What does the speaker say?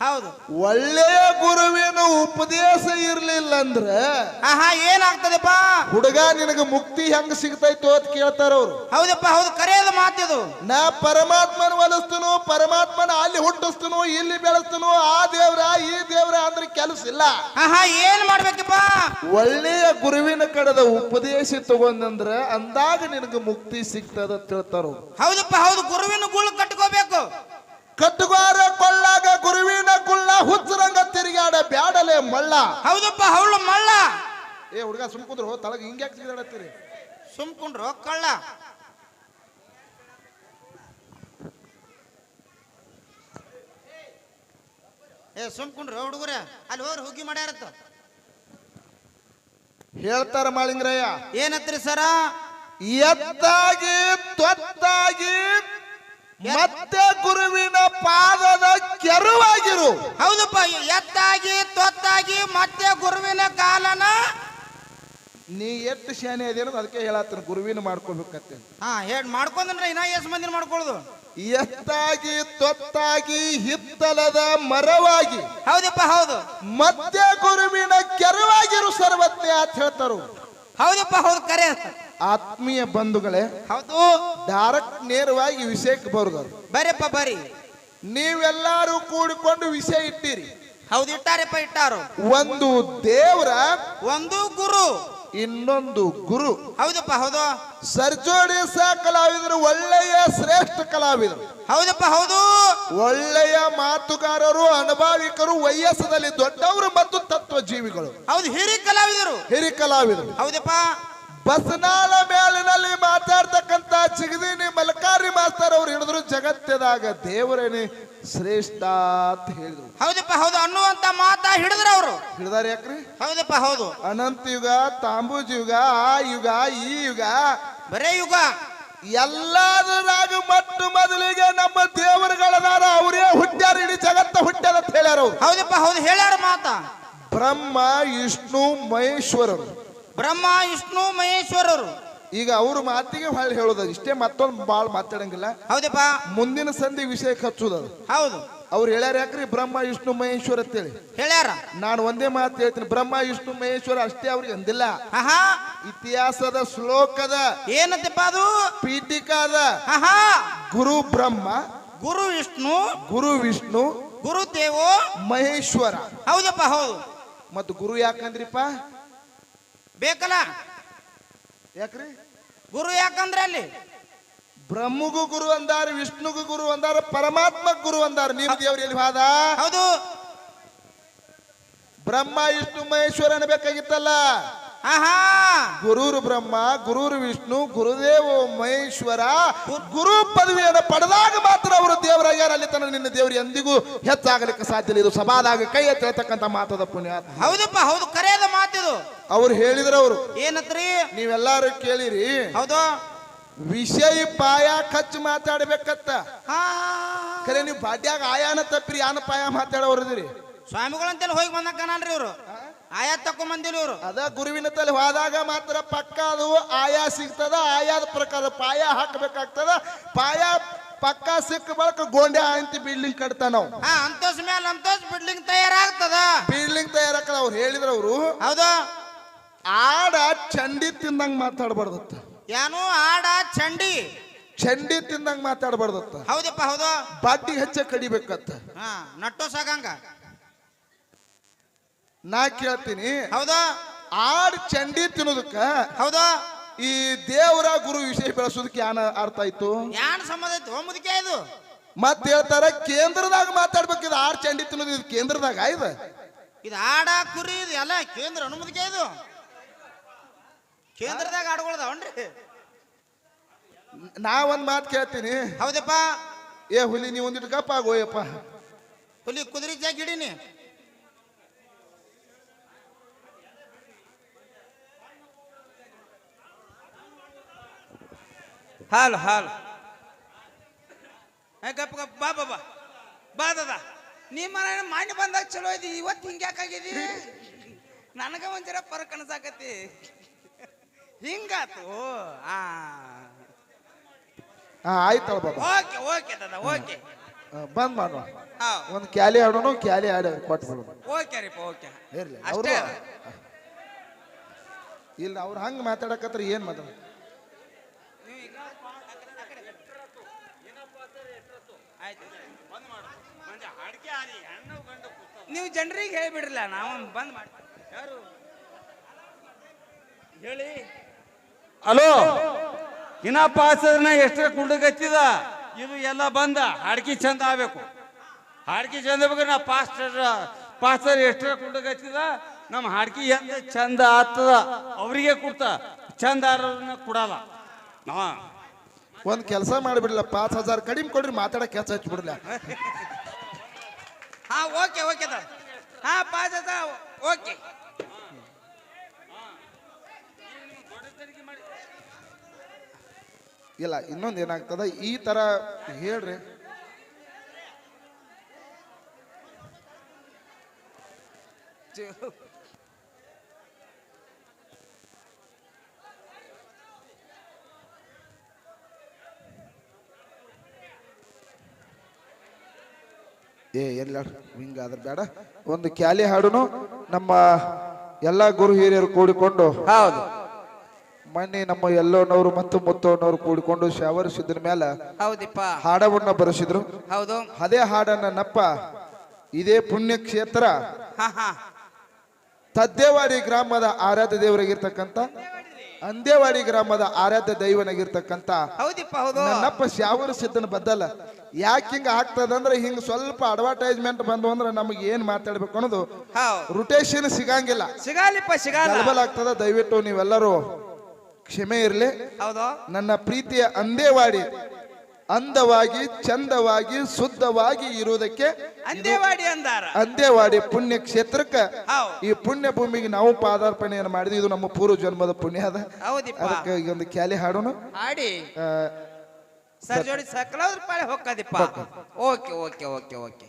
ಹೌದು. ಒಳ್ಳೆಯ ಗುರುವಿನ ಉಪದೇಶ ಇರ್ಲಿಲ್ಲ ಅಂದ್ರ ಏನಾಗ್ತದಪ್ಪ? ಹುಡುಗ ನಿನಗ ಮುಕ್ತಿ ಹೆಂಗ ಸಿಗ್ತೈತೋ ಅಂತ ಕೇಳ್ತಾರ ಅವ್ರು. ಹೌದಪ್ಪ, ಹೌದು, ಕರೆಯದ ಮಾತಿದು. ನಾ ಪರಮಾತ್ಮನ ಒಲಿಸ್ತನು, ಪರಮಾತ್ಮನ ಅಲ್ಲಿ ಹುಟ್ಟಿಸ್ತನು, ಇಲ್ಲಿ ಬೆಳೆಸ್ತನು, ಆ ದೇವ್ರ ಈ ದೇವ್ರ ಅಂದ್ರೆ ಕೆಲಸ ಇಲ್ಲ. ಏನ್ ಮಾಡ್ಬೇಕಪ್ಪ? ಒಳ್ಳೆಯ ಗುರುವಿನ ಕಡೆದ ಉಪದೇಶ ತಗೊಂಡಂದ್ರ ಅಂದಾಗ ನಿನಗ ಮುಕ್ತಿ ಸಿಗ್ತದ ಅಂತ ಹೇಳ್ತಾರ. ಹೌದಪ್ಪ, ಹೌದು, ಗುರುವಿನ ಗುಳ್ಳು ಕಟ್ಕೋಬೇಕು. ಕಟ್ಟುಗಾರ ಕೊಳ್ಳಾಗ ಗುರುವಿನ ಗುಳ್ಳ ಹುಚ್ಚರಂಗ ತಿರುಗಾಡ ಬ್ಯಾಡಲೆ ಮಳ್ಳ. ಹೌದಪ್ಪ, ಹೌಳು ಮಳ್ಳ. ಹುಡುಗ ಸುಮ್ಕುಂದ್ರು ತಳಗ ಹಿಂಗ್ಯಾಕೆ ತಿರುಗಾಡತ್ತೀರಿ? ಸುಮ್ಕುಂಡ್ರು ಕಳ್ಳ. ಸುಮ್ಕುಂಡ್ರು ಹುಡುಗರ ಅಲ್ಲಿ ಹೋಗ್ರಿ, ಹುಗ್ಗಿ ಮಾಡ್ಯಾರತ್ತ ಹೇಳ್ತಾರ ಮಾಳಿಂಗ್ರಯ್ಯ. ಏನತ್ರಿ ಸರ? ಎತ್ತಾಗಿ ತೊತ್ತಾಗಿ ಮತ್ತೆ ಗುರುವಿನ ಪಾದದ ಕೆರುವಾಗಿರು. ಹೌದಪ್ಪ, ಎತ್ತಾಗಿ ತೊತ್ತಾಗಿ ಮತ್ತೆ ಗುರುವಿನ ಕಾಲನ. ನೀ ಎಷ್ಟು ಶಾನೆ ಅದೇನೋ ಅದಕ್ಕೆ ಹೇಳತ್ತೀನಿ, ಗುರುವಿನ ಮಾಡ್ಕೋಬೇಕತ್ತೆ. ಹೇಳಿ ಮಾಡ್ಕೊಂಡ್ರೆ ಇನ್ನ ಎಷ್ಟು ಮಂದಿನ ಮಾಡ್ಕೊಳ್ಳೋದು? ಎತ್ತಾಗಿ ತೊತ್ತಾಗಿ ಹಿತ್ತಲದ ಮರವಾಗಿ. ಹೌದಪ್ಪ, ಹೌದು, ಮತ್ತೆ ಗುರುವಿನ ಕೆರವಾಗಿರು ಸರ್ವಜ್ಞ ಅಂತ ಹೇಳ್ತಾರು. ಹೌದಪ್ಪ, ಹೌದು, ಕರೆ. ಆತ್ಮೀಯ ಬಂಧುಗಳೇ, ಹೌದು, ಡೈರೆಕ್ಟ್ ನೇರವಾಗಿ ವಿಷಯಕ್ಕೆ ಬರುದರು. ಬರ್ರಿಪ್ಪ ಬರ್ರಿ. ನೀವೆಲ್ಲಾರು ಕೂಡಿಕೊಂಡು ವಿಷಯ ಇಟ್ಟಿರಿ. ಹೌದು, ಇಟ್ಟಾರಪ್ಪ, ಇಟ್ಟಾರು. ಒಂದು ದೇವರ, ಒಂದು ಗುರು, ಇನ್ನೊಂದು ಗುರು. ಹೌದಪ್ಪ, ಹೌದು. ಸರ್ಜೋಡಿಸ ಕಲಾವಿದರು ಒಳ್ಳೆಯ ಶ್ರೇಷ್ಠ ಕಲಾವಿದರು. ಹೌದಪ್ಪ, ಹೌದು, ಒಳ್ಳೆಯ ಮಾತುಗಾರರು, ಅನುಭಾವಿಕರು, ವಯಸ್ಸದಲ್ಲಿ ದೊಡ್ಡವರು ಮತ್ತು ತತ್ವ ಜೀವಿಗಳು. ಹೌದು, ಹಿರಿ ಕಲಾವಿದರು, ಹಿರಿ ಕಲಾವಿದರು. ಹೌದಪ್ಪ. ಬಸನಾಳ ಮೇಲಿನಲ್ಲಿ ಮಾತಾಡ್ತಕ್ಕಂತ ಚಿಗದಿನಿ ಮಲಕಾರಿ ಮಾಸ್ತರ್ ಅವ್ರು ಹಿಡಿದ್ರು ಜಗತ್ತದಾಗ ದೇವರೇನೆ ಶ್ರೇಷ್ಠ ಅಂತ ಹೇಳಿದ್ರು. ಹೌದಪ್ಪ, ಹೌದು, ಅನ್ನುವಂತ ಮಾತಾ ಹಿಡಿದ್ರ ಅವರು. ಹಿಡಿದಾರ ಯಾಕ್ರಿ? ಹೌದಪ್ಪ, ಹೌದು. ಅನಂತ ಯುಗ, ತಾಂಬೂಜ ಯುಗ, ಆ ಯುಗ, ಈ ಯುಗ, ಬರೇ ಯುಗ. ಎಲ್ಲದರಾಗ ಮೊಟ್ಟ ಮೊದಲಿಗೆ ನಮ್ಮ ದೇವರುಗಳದಾರ ಅವರೇ ಹುಟ್ಟ್ಯಾರ, ಇಡೀ ಜಗತ್ತ ಹುಟ್ಟ್ಯಾರ ಅಂತ ಹೇಳ್ಯಾರ ಅವ್ರು. ಹೌದಪ್ಪ, ಹೌದು, ಹೇಳ್ಯಾರ ಮಾತಾ. ಬ್ರಹ್ಮ, ವಿಷ್ಣು, ಮಹೇಶ್ವರರು. ಬ್ರಹ್ಮ, ವಿಷ್ಣು, ಮಹೇಶ್ವರರು. ಈಗ ಅವ್ರ ಮಾತಿಗೆ ಹೊಳ್ಳಿ ಹೇಳೋದ ಇಷ್ಟೇ, ಮತ್ತೊಂದು ಬಾಳ್ ಮಾತಾಡಂಗಿಲ್ಲ. ಹೌದಪ್ಪ, ಮುಂದಿನ ಸಂಧಿ ವಿಷಯಕ್ಕೆ ಹಚ್ಚುದದು. ಹೌದು, ಅವ್ರು ಹೇಳ್ಯಾರ ಯಾಕ್ರಿ ಬ್ರಹ್ಮ ವಿಷ್ಣು ಮಹೇಶ್ವರ ಅಂತೇಳಿ ಹೇಳ್ಯಾರ. ನಾನು ಒಂದೇ ಮಾತು ಹೇಳ್ತೀನಿ, ಬ್ರಹ್ಮ ವಿಷ್ಣು ಮಹೇಶ್ವರ ಅಷ್ಟೇ ಅವ್ರಿಗೆ ಅಂದಿಲ್ಲ. ಇತಿಹಾಸದ ಶ್ಲೋಕದ ಏನಂತಪ್ಪ ಅದು? ಪೀಠಿಕಾದ ಗುರು ಬ್ರಹ್ಮ, ಗುರು ವಿಷ್ಣು, ಗುರು ವಿಷ್ಣು, ಗುರು ದೇವೋ ಮಹೇಶ್ವರ. ಹೌದಪ್ಪ, ಹೌದು. ಮತ್ತು ಗುರು ಯಾಕಂದ್ರಿಪ್ಪ? ಬೇಕಲ್ಲ, ಯಾಕ್ರಿ ಗುರು ಯಾಕಂದ್ರೆ ಅಲ್ಲಿ ಬ್ರಹ್ಮಗೂ ಗುರು ಅಂದಾರ, ವಿಷ್ಣುಗೂ ಗುರು ಅಂದಾರ, ಪರಮಾತ್ಮ ಗುರು ಅಂದಾರ. ನೀವು ದೇವ್ರ ಎಲ್ಲಿ ಹೋದ? ಹೌದು, ಬ್ರಹ್ಮ ವಿಷ್ಣು ಮಹೇಶ್ವರ ಅನ್ಬೇಕಾಗಿತ್ತಲ್ಲ. ಗುರುರು ಬ್ರಹ್ಮ, ಗುರುರು ವಿಷ್ಣು, ಗುರುದೇವ ಮಹೇಶ್ವರ. ಗುರು ಪದವಿಯನ್ನು ಪಡೆದಾಗ ಮಾತ್ರ ಅವರು ದೇವರಾಗ್ಯಾರ. ಅಲ್ಲಿ ತನಕ ನಿನ್ನ ದೇವ್ರು ಎಂದಿಗೂ ಹೆಚ್ಚಾಗಲಿಕ್ಕೆ ಸಾಧ್ಯ ಇಲ್ಲ. ಇದು ಸಭಾದಾಗ ಕೈ ಎತ್ತತಕ್ಕಂತ ಮಾತದ ಪುಣ್ಯ. ಹೌದಪ್ಪ, ಹೌದು, ಕರೆಯದ ಮಾತಿದು. ಅವ್ರು ಹೇಳಿದ್ರ, ಅವರು ಏನತ್ರಿ? ನೀವೆಲ್ಲಾರು ಕೇಳಿರಿ. ಹೌದು, ವಿಷಯ ಪಾಯ ಖರ್ಚು ಮಾತಾಡ್ಬೇಕತ್ತ. ಖರೆ ನೀವು ಬಾಡ್ಯಾಗ ಆಯಾನ ತಪ್ಪಿರಿ, ಯಾನ ಪಾಯ ಮಾತಾಡೋರಿದಿರಿ. ಸ್ವಾಮಿಗಳಂತೆಲ್ಲ ಹೋಗಿ ಬಂದಾಗ ಕಾಣಲ್ರಿ ಇವರು. ಆಯಾ ತಕೊಂಡ್ ಬಂದಿಲ್ಲ ಇವರು. ಅದ ಗುರುವಿನ ತಲೆ ಹೋದಾಗ ಮಾತ್ರ ಪಕ್ಕ ಅದು ಆಯಾ ಸಿಗ್ತದ. ಆಯಾದ ಪ್ರಕಾರ ಪಾಯ ಹಾಕಬೇಕಾಗ್ತದ. ಪಾಯ ಪಕ್ಕ ಸಿಕ್ಕ ಬಳಕ ಗೋಂಡೆ ಅಂತಿ ಬಿಲ್ಡಿಂಗ್ ಕಟ್ತಾ ನಾವು. ಅಂತೋಸ್ ಮೇಲೆ ಅಂತೋಸ್ ಬಿಲ್ಡಿಂಗ್ ತಯಾರಾಗ್ತದ. ಬಿಲ್ಡಿಂಗ್ ತಯಾರಾಗ್ತದ. ಅವ್ರು ಹೇಳಿದ್ರ ಅವರು. ಹೌದು, ಆಡ ಚಂಡಿ ತಿಂದಂಗ ಮಾತಾಡ್ಬಾರ್ದತ್ತ. ಏನು ಆಡ ಚಂಡಿ? ಚಂಡಿ ತಿಂದಂಗ ಮಾತಾಡ್ಬಾರ್ದತ್ತ. ಹೌದಪ್ಪ, ಹೌದು. ಬಾಟಿ ಹೆಚ್ಚ ಕಡಿಬೇಕತ್ತ. ನಟ್ಟೋ ಸಾಗಂಗ ನಾ ಕೇಳ್ತೀನಿ. ಹೌದು, ಆಡ್ ಚಂಡಿ ತಿನ್ನೋದಕ್ಕ, ಹೌದು, ಈ ದೇವರ ಗುರು ವಿಷಯ ಬೆಳೆಸೋದಕ್ಕೆ ಯಾನ ಅರ್ಥ ಆಯ್ತು? ಯಾನ್ ಸಂಬಂಧ ಐತಿ ಮುದುಕೆ ಇದು? ಮತ್ ಹೇಳ್ತಾರ ಕೇಂದ್ರದಾಗ ಮಾತಾಡ್ಬೇಕಿದ್. ಆಡ್ ಚಂಡಿ ತಿನ್ನೋದು ಇದು ಕೇಂದ್ರದಾಗ ಇದು ಆಡ ಕುರಿ ಇದು ಎಲ್ಲ ಕೇಂದ್ರ ಮುದುಕೆ ಇದು. ಕೇಂದ್ರದಾಗ ಆಡ್ಕೊಳ್ದವನ್ರಿ. ನಾ ಒಂದ್ ಮಾತು ಕೇಳ್ತೀನಿ. ಹೌದಪ್ಪ. ಏ ಹುಲಿ, ನೀ ಒಂದಿಟ್ಟು ಗಪ್ಪ ಆಗೋಯಪ್ಪ. ಹುಲಿ ಕುದುರೆ ಜಾಗ ಹಿಡೀನಿ. ಹಾಲು ಹಾಲು ಗಪ್ಪ ಗಪ್ಪ. ಬಾ ಬಾಬಾ, ಬಾ ದಾದ. ನೀ ಮನೆ ಮಾನ್ಯ ಬಂದಾಗ ಚಲೋ ಇದ್ದಿ, ಇವತ್ತು ಹಿಂಗ್ಯಾಕಾಗಿದಿ? ನನಗ ಒಂಥರ ಪರಕ್ ಅನ್ಸಾಕತಿ. ಹಿಂಗಾತು. ಆಯ್ತಲ್ಲ ಬಾಬಾ. ಓಕೆ ಓಕೆ ದಾದ, ಓಕೆ. ಬಂದ್ ಮಾಡುವ ಹಾ ಒಂದು ಕ್ಯಾಲಿ ಆಡೋನು ಕ್ಯಾಲಿ ಆಡಿ ಕೊಟ್ಟು ಬಿಡೋಣ ಓಕೆ ರೀಪ ಓಕೆ ಇರ್ಲಿ ಅವ್ರು ಅಷ್ಟೇ ಇಲ್ಲ ಅವ್ರು ಹಂಗೆ ಮಾತಾಡಕತ್ರ ಏನು ಮಾತಾಡ ನೀವು ಜನರಿಗೆ ಹೇಳ್ಬಿಡ್ರಲ್ಲ ನಾವು ಬಂದ್ ಮಾಡಿ ಯಾರು ಹೇಳಿ ಹಲೋ ಇನ್ನ ಪಾಸನ ಎಷ್ಟರ ಕುಂಡಗತ್ತಿದ ಇದು ಎಲ್ಲ ಬಂದ ಹಾಡ್ಕಿ ಚಂದ ಆಗ್ಬೇಕು ಹಾಡ್ಕಿ ಚಂದ ಬೇಕು ನಾ ಪಾಸ್ಟರ್ ಎಷ್ಟರ ಕುಂಡಗತ್ತಿದ ನಮ್ಮ ಹಾಡ್ಕಿ ಎಂದ ಚಂದ ಆಗ್ತದ ಅವರಿಗೆ ಕೊಡ್ತ ಚಂದ ಆರನ್ನ ಕೊಡಲ್ಲ ನಾ ಒಂದು ಕೆಲಸ ಮಾಡಿಬಿಡ್ಲ 5,000 ಕಡಿಮೆ ಕೊಡ್ರಿ ಮಾತಾಡಕ್ಕೆ ಕೆಲಸ ಹಚ್ಚಿಬಿಡ್ಲ ಹಾ ಓಕೆ ಓಕೆ ಹಾ 5,000 ಓಕೆ ಇಲ್ಲ ಇನ್ನೊಂದು ಏನಾಗ್ತದ ಈ ತರ ಹೇಳ್ರಿ ಎಲ್ಲ ಹಿಂಗಾದ್ರೆ ಬೇಡ ಒಂದು ಕ್ಯಾಲಿ ಹಾಡುನು ನಮ್ಮ ಎಲ್ಲಾ ಗುರು ಹಿರಿಯರು ಕೂಡಿಕೊಂಡು ಹೌದು ಮೊನ್ನೆ ನಮ್ಮ ಎಲ್ಲೋನವರು ಮತ್ತು ಮುತ್ತೋನವರು ಕೂಡಿಕೊಂಡು ಶಾವರಿಸಿದ್ರ ಮೇಲೆ ಹೌದಿಪ್ಪ ಹಾಡವನ್ನ ಬರೆಸಿದ್ರು ಹೌದು ಅದೇ ಹಾಡನ್ನ ನಪ್ಪ ಇದೇ ಪುಣ್ಯ ಕ್ಷೇತ್ರ ಹಾ ಹಾ ತದ್ದೇವಾಡಿ ಗ್ರಾಮದ ಆರಾಧ್ಯ ದೇವರಾಗಿರ್ತಕ್ಕಂಥ ಅಂದೇವಾಡಿ ಗ್ರಾಮದ ಆರಾಧ್ಯ ದೈವನಾಗಿರ್ತಕ್ಕಂಥ ಹೌದಿಪ್ಪ ಹೌದು ನನ್ನಪ್ಪ ಶಾವರ ಸಿದ್ದನ ಬದ್ದಲ್ಲ ಯಾಕೆ ಹಿಂಗ ಆಗ್ತದಂದ್ರೆ ಹಿಂಗ ಸ್ವಲ್ಪ ಅಡ್ವರ್ಟೈಸ್ಮೆಂಟ್ ಬಂದು ಅಂದ್ರೆ ನಮಗೆ ಏನ್ ಮಾತಾಡ್ಬೇಕು ಅನ್ನೋದು ಹೌದು ರೊಟೇಷನ್ ಸಿಗಂಗಿಲ್ಲ ಸಿಗಾಲಿಪ್ಪ ಸಿಗಾಲ ಗಲಬಲ ಆಗ್ತದ ದಯವಿಟ್ಟು ನೀವೆಲ್ಲರೂ ಕ್ಷಮೆ ಇರಲಿ ಹೌದು ನನ್ನ ಪ್ರೀತಿಯ ಅಂದೇವಾಡಿ ಅಂದವಾಗಿ ಚಂದವಾಗಿ ಶುದ್ಧವಾಗಿ ಇರುವುದಕ್ಕೆ ಅಂದೇವಾಡಿ ಅಂದಾರ ಅಂದೇವಾಡಿ ಪುಣ್ಯ ಕ್ಷೇತ್ರಕ್ಕೆ ಹೌದು ಈ ಪುಣ್ಯ ಭೂಮಿಗೆ ನಾವು ಪಾದಾರ್ಪಣೆಯನ್ನು ಮಾಡಿದ್ವಿ ಇದು ನಮ್ಮ ಪೂರ್ವ ಜನ್ಮದ ಪುಣ್ಯ ಅದ ಹೌದಿಪ್ಪ ಅದಕ್ಕೆ ಈಗ ಒಂದು ಕ್ಯಾಲಿ ಹಾಡೋಣ ಆಡಿ ಸರ್ ಜೋಡಿ ಸಕಲ ರೂಪಾಯಿ ಹೋಗ್ಕದಿಪ್ಪ ಓಕೆ ಓಕೆ ಓಕೆ ಓಕೆ